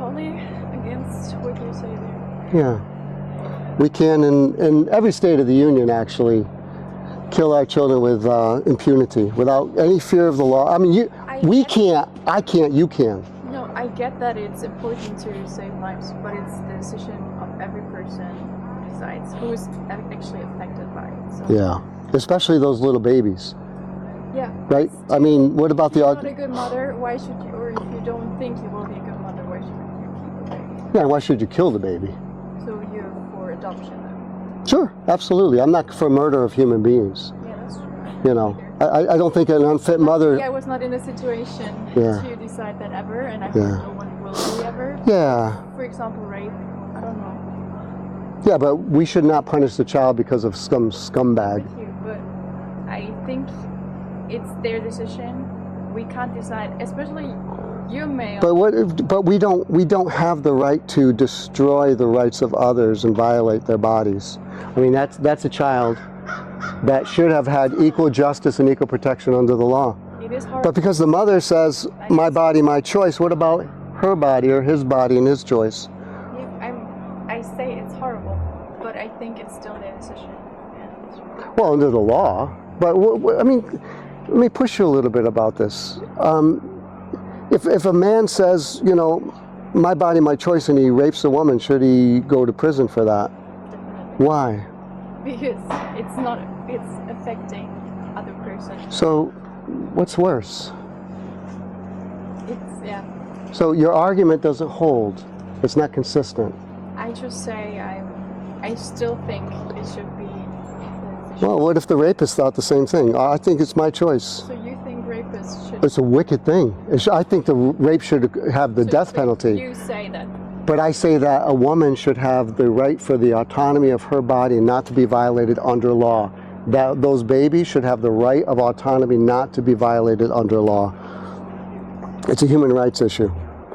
totally against what you say there. Yeah. We can, in every state of the Union, actually, kill our children with impunity, without any fear of the law. I mean, we can't, I can't, you can. No, I get that it's important to save lives, but it's the decision of every person who decides who is actually affected by it. So. Yeah, especially those little babies. Yeah. Right? I mean, what about if you're not a good mother, why should you, or if you don't think you will be a good mother, why should you keep a baby? Yeah, why should you kill the baby? So you're for adoption then? Sure, absolutely. I'm not for murder of human beings. Yeah, that's true. You know, I don't think an unfit mother... I was not in a situation to decide that ever, and I hope no one will be ever. Yeah. For example, rape, I don't know. Yeah, but we should not punish the child because of scumbag. Thank you, but I think it's their decision. We can't decide, especially you male. But we don't have the right to destroy the rights of others and violate their bodies. I mean, that's a child that should have had equal justice and equal protection under the law. It is hard. But because the mother says, my body, my choice, what about her body or his body and his choice? Yeah, I say it's horrible, but I think it's still their decision. Well, under the law. But, I mean, let me push you a little bit about this. If a man says, you know, my body, my choice, and he rapes a woman, should he go to prison for that? Definitely. Why? Because it's affecting other persons. So, what's worse? Yeah. So your argument doesn't hold. It's not consistent. I just say I still think it should be. Well, what if the rapist thought the same thing? I think it's my choice. So you think rapists should... It's a wicked thing. I think the rape should have the death penalty. You say that. But I say that a woman should have the right for the autonomy of her body not to be violated under law. That those babies should have the right of autonomy not to be violated under law. It's a human rights issue.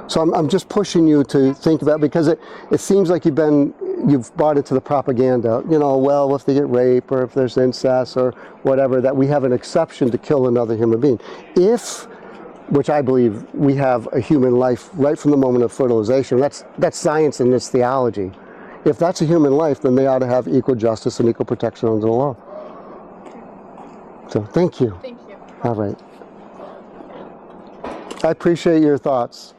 So I'm just pushing you to think about, because it seems like you've bought into the propaganda, you know, well, if they get raped or if there's incest or whatever, that we have an exception to kill another human being. Which I believe we have a human life right from the moment of fertilization. That's science and it's theology. If that's a human life, then they ought to have equal justice and equal protection under the law. So thank you. Thank you. All right. I appreciate your thoughts.